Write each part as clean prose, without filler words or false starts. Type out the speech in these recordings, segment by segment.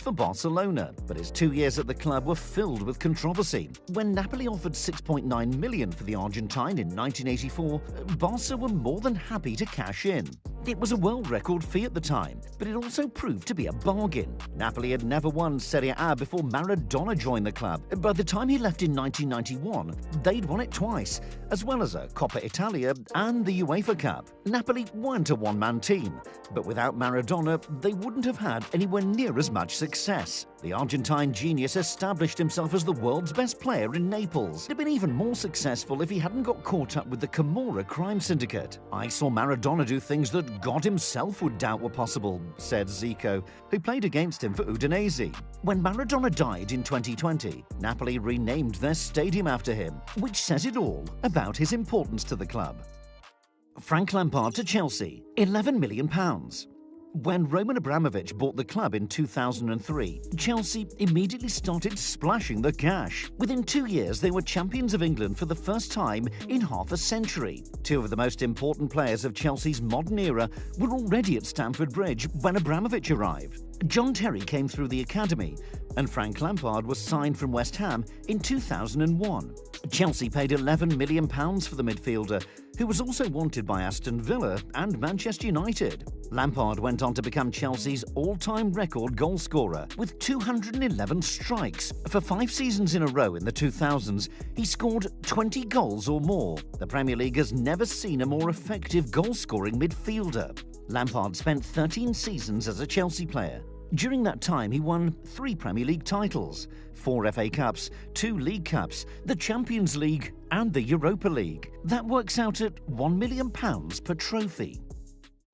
for Barcelona, but his 2 years at the club were filled with controversy. When Napoli offered $6.9 million for the Argentine in 1984, Barca were more than happy to cash in. It was a world record fee at the time, but it also proved to be a bargain. Napoli had never won Serie A before Maradona joined the club. By the time he left in 1991, they'd won it twice, as well as a Coppa Italia and the UEFA Cup. Napoli weren't a one-man team, but without Maradona, they wouldn't have had anywhere near as much success. The Argentine genius established himself as the world's best player in Naples. He'd been even more successful if he hadn't got caught up with the Camorra crime syndicate. "I saw Maradona do things that God himself would doubt were possible," said Zico, who played against him for Udinese. When Maradona died in 2020, Napoli renamed their stadium after him, which says it all about his importance to the club. Frank Lampard to Chelsea, £11 million. When Roman Abramovich bought the club in 2003, Chelsea immediately started splashing the cash. Within 2 years, they were champions of England for the first time in half a century. Two of the most important players of Chelsea's modern era were already at Stamford Bridge when Abramovich arrived. John Terry came through the academy, and Frank Lampard was signed from West Ham in 2001. Chelsea paid £11 million for the midfielder, who was also wanted by Aston Villa and Manchester United. Lampard went on to become Chelsea's all-time record goalscorer with 211 strikes. For 5 seasons in a row in the 2000s, he scored 20 goals or more. The Premier League has never seen a more effective goal-scoring midfielder. Lampard spent 13 seasons as a Chelsea player. During that time, he won 3 Premier League titles, 4 FA Cups, 2 League Cups, the Champions League and the Europa League. That works out at £1 million per trophy.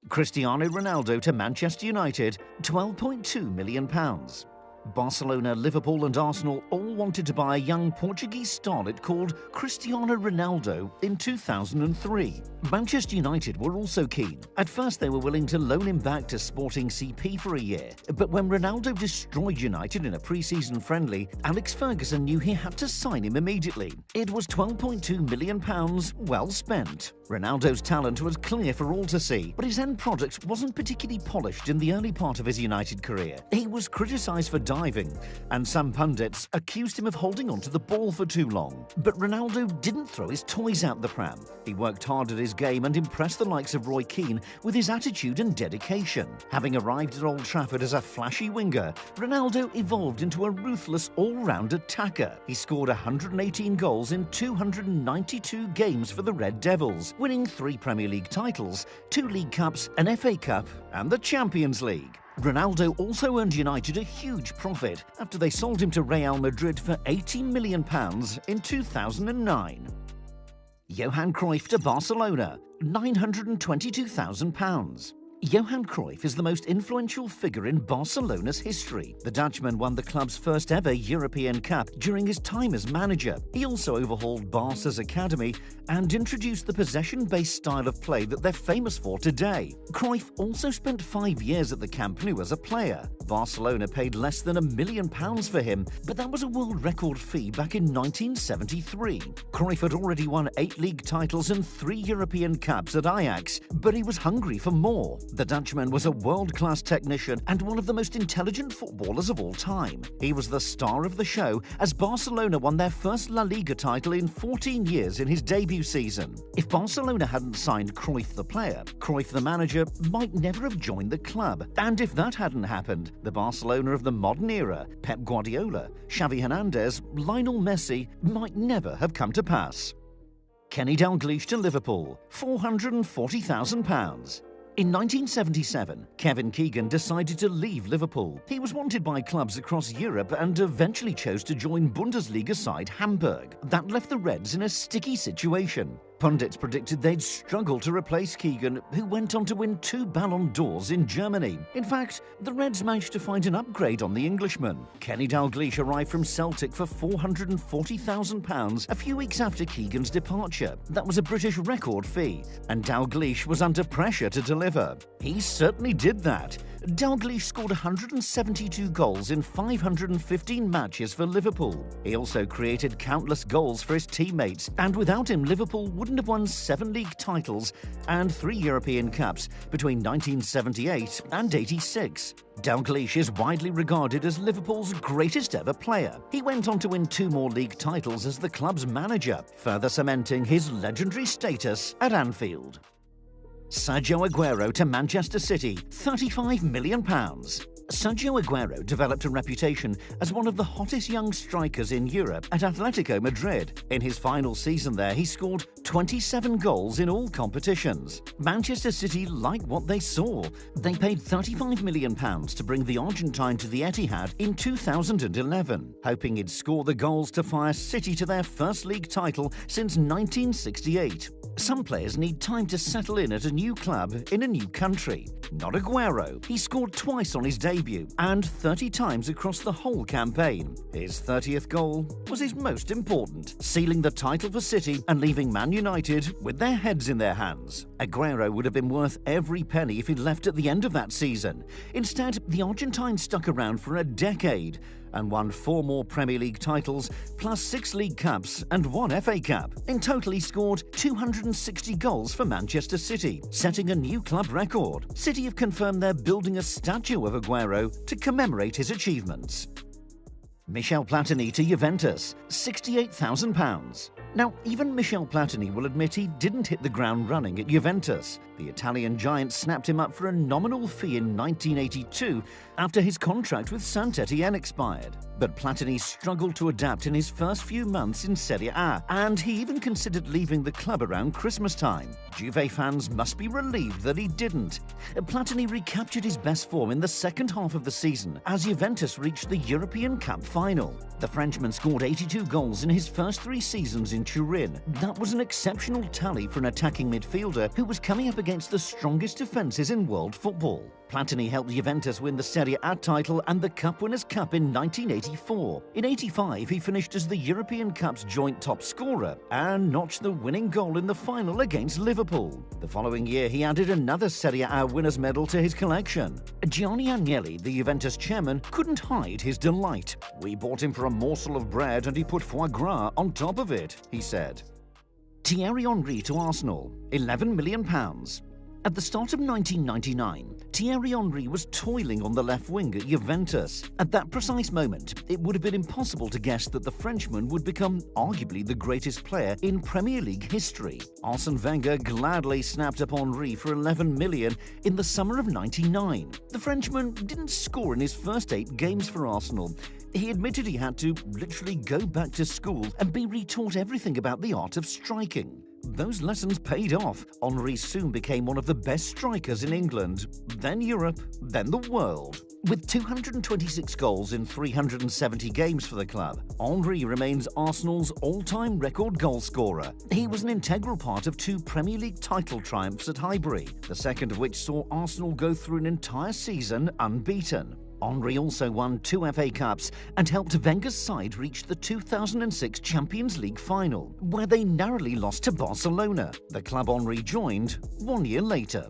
Cristiano Ronaldo to Manchester United, £12.2 million. Barcelona, Liverpool and Arsenal all wanted to buy a young Portuguese starlet called Cristiano Ronaldo in 2003. Manchester United were also keen. At first they were willing to loan him back to Sporting CP for a year, but when Ronaldo destroyed United in a pre-season friendly, Alex Ferguson knew he had to sign him immediately. It was £12.2 million well spent. Ronaldo's talent was clear for all to see, but his end product wasn't particularly polished in the early part of his United career. He was criticised for diving, and some pundits accused him of holding onto the ball for too long. But Ronaldo didn't throw his toys out the pram. He worked hard at his game and impressed the likes of Roy Keane with his attitude and dedication. Having arrived at Old Trafford as a flashy winger, Ronaldo evolved into a ruthless all-round attacker. He scored 118 goals in 292 games for the Red Devils, winning 3 Premier League titles, 2 League Cups, an FA Cup and the Champions League. Ronaldo also earned United a huge profit after they sold him to Real Madrid for £80 million in 2009. Johan Cruyff to Barcelona, £922,000. Johan Cruyff is the most influential figure in Barcelona's history. The Dutchman won the club's first ever European Cup during his time as manager. He also overhauled Barca's academy and introduced the possession-based style of play that they're famous for today. Cruyff also spent 5 years at the Camp Nou as a player. Barcelona paid less than £1 million for him, but that was a world record fee back in 1973. Cruyff had already won 8 league titles and 3 European Cups at Ajax, but he was hungry for more. The Dutchman was a world-class technician and one of the most intelligent footballers of all time. He was the star of the show as Barcelona won their first La Liga title in 14 years in his debut season. If Barcelona hadn't signed Cruyff the player, Cruyff the manager might never have joined the club. And if that hadn't happened, the Barcelona of the modern era, Pep Guardiola, Xavi Hernandez, Lionel Messi, might never have come to pass. Kenny Dalglish to Liverpool, £440,000. In 1977, Kevin Keegan decided to leave Liverpool. He was wanted by clubs across Europe and eventually chose to join Bundesliga side Hamburg. That left the Reds in a sticky situation. Pundits predicted they'd struggle to replace Keegan, who went on to win 2 Ballon d'Ors in Germany. In fact, the Reds managed to find an upgrade on the Englishman. Kenny Dalglish arrived from Celtic for £440,000 a few weeks after Keegan's departure. That was a British record fee, and Dalglish was under pressure to deliver. He certainly did that. Dalglish scored 172 goals in 515 matches for Liverpool. He also created countless goals for his teammates, and without him, Liverpool wouldn't have won 7 league titles and 3 European Cups between 1978 and 86. Dalglish is widely regarded as Liverpool's greatest ever player. He went on to win 2 more league titles as the club's manager, further cementing his legendary status at Anfield. Sergio Aguero to Manchester City, £35 million. Sergio Aguero developed a reputation as one of the hottest young strikers in Europe at Atletico Madrid. In his final season there, he scored 27 goals in all competitions. Manchester City liked what they saw. They paid £35 million to bring the Argentine to the Etihad in 2011, hoping he'd score the goals to fire City to their first league title since 1968. Some players need time to settle in at a new club in a new country. Not Aguero. He scored twice on his debut and 30 times across the whole campaign. His 30th goal was his most important, sealing the title for City and leaving Man United with their heads in their hands. Aguero would have been worth every penny if he'd left at the end of that season. Instead, the Argentine stuck around for a decade and won 4 more Premier League titles, plus 6 League Cups and 1 FA Cup. In total, he scored 260 goals for Manchester City, setting a new club record. City have confirmed they're building a statue of Aguero to commemorate his achievements. Michel Platini to Juventus, £68,000. Now, even Michel Platini will admit he didn't hit the ground running at Juventus. The Italian giant snapped him up for a nominal fee in 1982 after his contract with Saint-Étienne expired. But Platini struggled to adapt in his first few months in Serie A, and he even considered leaving the club around Christmas time. Juve fans must be relieved that he didn't. Platini recaptured his best form in the second half of the season as Juventus reached the European Cup final. The Frenchman scored 82 goals in his first 3 seasons in Turin. That was an exceptional tally for an attacking midfielder who was coming up against the strongest defences in world football. Platini helped Juventus win the Serie A title and the Cup Winners' Cup in 1984. In 85, he finished as the European Cup's joint top scorer and notched the winning goal in the final against Liverpool. The following year, he added another Serie A winners' medal to his collection. Gianni Agnelli, the Juventus chairman, couldn't hide his delight. "We bought him for a morsel of bread and he put foie gras on top of it," he said. Thierry Henry to Arsenal, £11 million. At the start of 1999, Thierry Henry was toiling on the left wing at Juventus. At that precise moment, it would have been impossible to guess that the Frenchman would become arguably the greatest player in Premier League history. Arsene Wenger gladly snapped up Henry for £11 million in the summer of '99. The Frenchman didn't score in his first 8 games for Arsenal. He admitted he had to literally go back to school and be retaught everything about the art of striking. Those lessons paid off. Henry soon became one of the best strikers in England, then Europe, then the world. With 226 goals in 370 games for the club, Henry remains Arsenal's all-time record goalscorer. He was an integral part of 2 Premier League title triumphs at Highbury, the second of which saw Arsenal go through an entire season unbeaten. Henry also won 2 FA Cups and helped Wenger's side reach the 2006 Champions League final, where they narrowly lost to Barcelona, the club Henry joined 1 year later.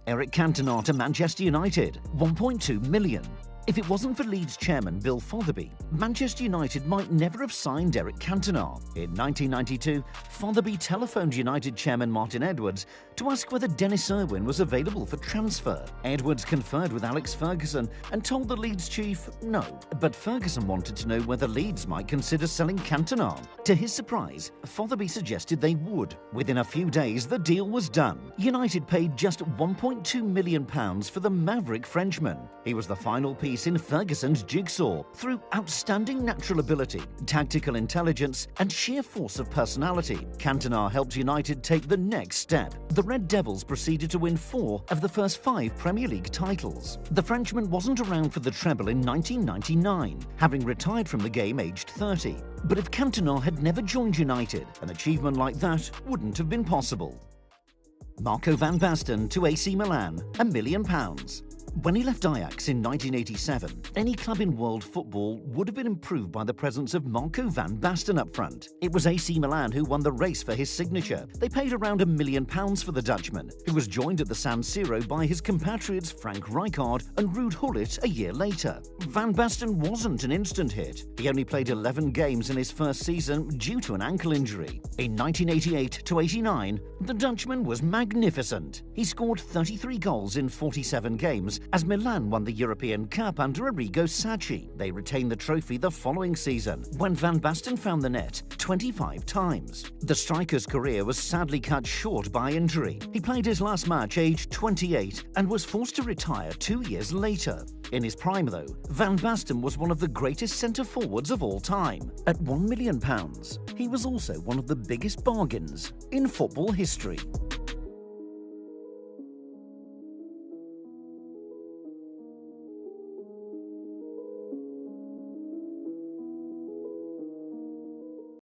Eric Cantona to Manchester United, £1.2 million. If it wasn't for Leeds chairman Bill Fotherby, Manchester United might never have signed Eric Cantona. In 1992, Fotherby telephoned United chairman Martin Edwards to ask whether Dennis Irwin was available for transfer. Edwards conferred with Alex Ferguson and told the Leeds chief no, but Ferguson wanted to know whether Leeds might consider selling Cantona. To his surprise, Fotherby suggested they would. Within a few days, the deal was done. United paid just £1.2 million for the maverick Frenchman. He was the final piece in Ferguson's jigsaw. Through outstanding natural ability, tactical intelligence, and sheer force of personality, Cantona helped United take the next step. The Red Devils proceeded to win 4 of the first 5 Premier League titles. The Frenchman wasn't around for the treble in 1999, having retired from the game aged 30. But if Cantona had never joined United, an achievement like that wouldn't have been possible. Marco van Basten to AC Milan, £1 million. When he left Ajax in 1987, any club in world football would have been improved by the presence of Marco van Basten up front. It was AC Milan who won the race for his signature. They paid around £1 million for the Dutchman, who was joined at the San Siro by his compatriots Frank Rijkaard and Ruud Gullit a year later. Van Basten wasn't an instant hit. He only played 11 games in his first season due to an ankle injury. In 1988-89, the Dutchman was magnificent. He scored 33 goals in 47 games as Milan won the European Cup under Arrigo Sacchi. They retained the trophy the following season, when Van Basten found the net 25 times. The striker's career was sadly cut short by injury. He played his last match aged 28 and was forced to retire 2 years later. In his prime, though, Van Basten was one of the greatest centre-forwards of all time. At £1 million, he was also one of the biggest bargains in football history.